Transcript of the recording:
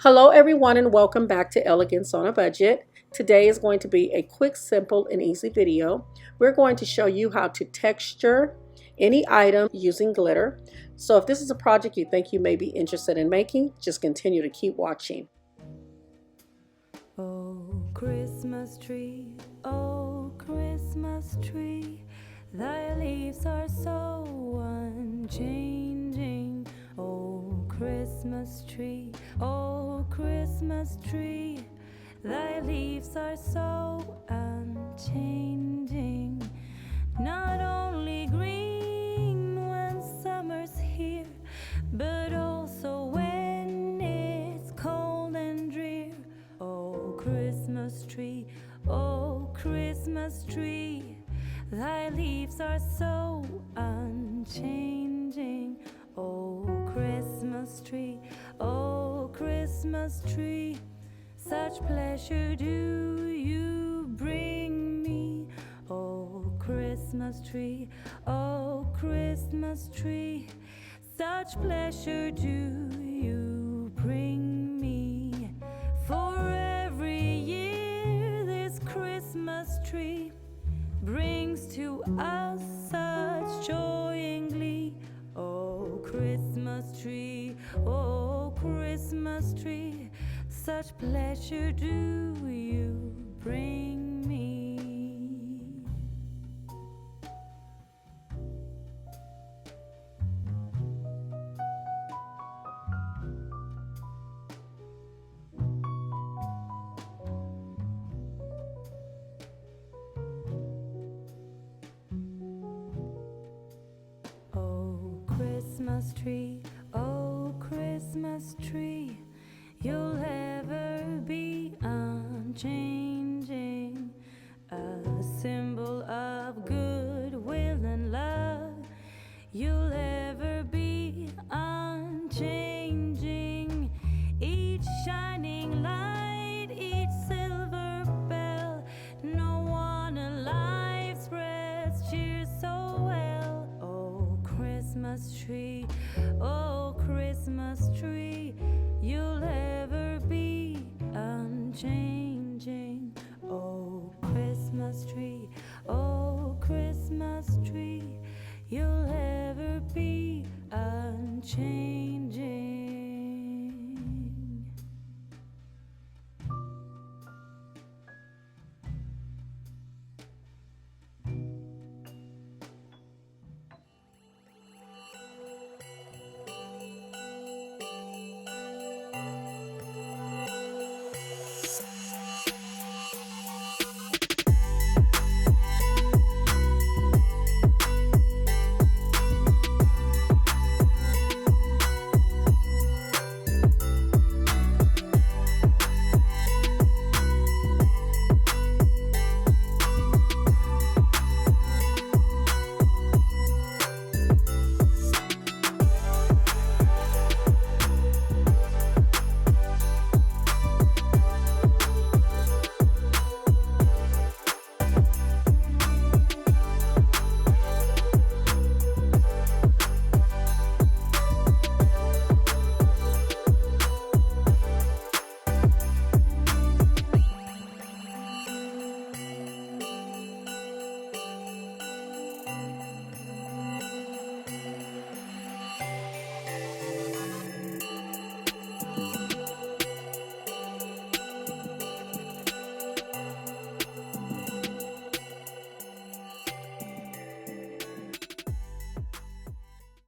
Hello everyone and welcome back to Elegance on a Budget. Today is going to be a quick, simple, and easy video. We're going to show you how to texture any item using glitter. So if this is a project you think you may be interested in making, just continue to keep watching. Oh, Christmas tree, oh, Christmas tree, thy leaves are so unchanging. Oh, Christmas tree, oh, Christmas tree, thy leaves are so unchanging. Not only green when summer's here, but also when it's cold and drear. Oh, Christmas tree, oh, Christmas tree, thy leaves are so unchanging. Oh, Christmas tree, oh, Christmas tree, such pleasure do you bring me. Oh, Christmas tree, oh, Christmas tree, such pleasure do you bring me. For every year this Christmas tree brings to us such joy and glee. Oh, Christmas tree, oh, Christmas tree, such pleasure do you bring me. Oh, Christmas tree, oh, Christmas tree, you'll ever be unchanging, a symbol of goodwill and love. You'll ever be unchanging, each shining light, each silver bell. No one alive spreads cheer so well. Oh, Christmas tree, oh, Christmas tree, you'll ever be unchanging. Oh, Christmas tree, oh, Christmas tree, you'll ever be unchanging.